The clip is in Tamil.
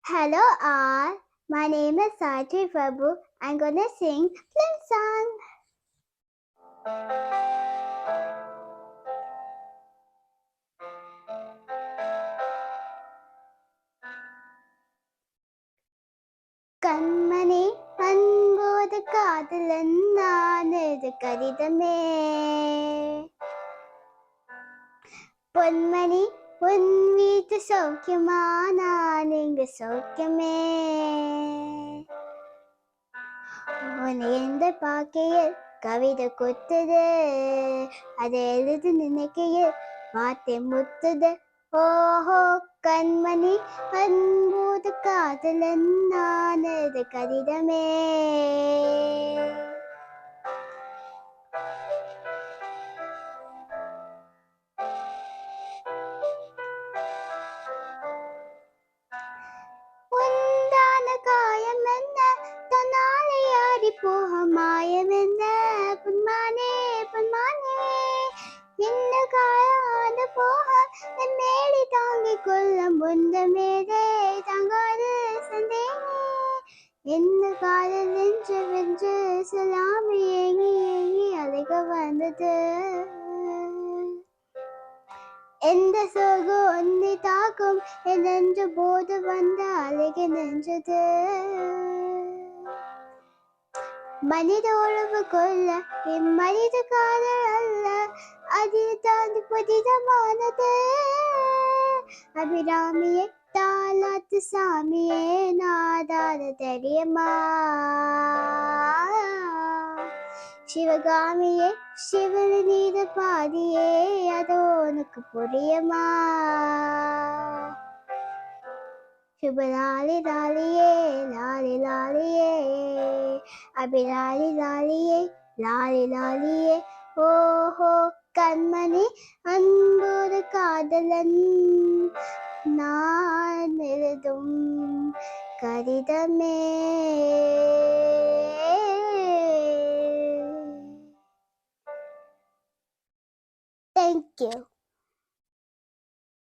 Hello all, my name is Saitri Prabhu. I'm gonna sing Film song. கண்மணி அன்போது காதலன் நானது கடிதமே பொன்மணி உன் வீட்டு சௌக்கியமா நான் இங்கு சௌக்கியமே உன்னை எந்த பார்க்கையில் கவிதை கொத்துது அதை எழுது நினைக்கையில் வார்த்தை முத்துது ஓஹோ கண்மணி அன்போது காதலன் நானது கடிதமே உண்டான காயம் என்ன தன்னாலே ஆடி போக மாயம் என்ன பொன்மானே பொன்மானே என்ன காயாத போக என் மேடி தாங்கிக் கொள்ள முந்த மேடே தங்காது சந்தேனே என்ன காதல் வென்று வென்று சொல்லாம ஏங்கி ஏங்கி அழைக்க வந்தது எந்த சோகம் ஒன்னை தாக்கும் என் நெஞ்சு போது வந்த அழகு நெஞ்சது மனித உறவு கொள்ள என் மனித காதல் அல்ல அதில் தாண்டி புதிதமானது அபிராமியே தாலாத்து சாமியே நாதாத தெரியுமா சிவகாமியே சிவன் நீத பாதியே அதோ உனக்கு புரியுமா சுபலாலி லாலியே லாலி லாலியே அபிலாலி லாலியே லாலி லாலியே ஓஹோ கண்மணி அன்போடு காதலன் நான் எழுதும் கடிதமே. Thank you.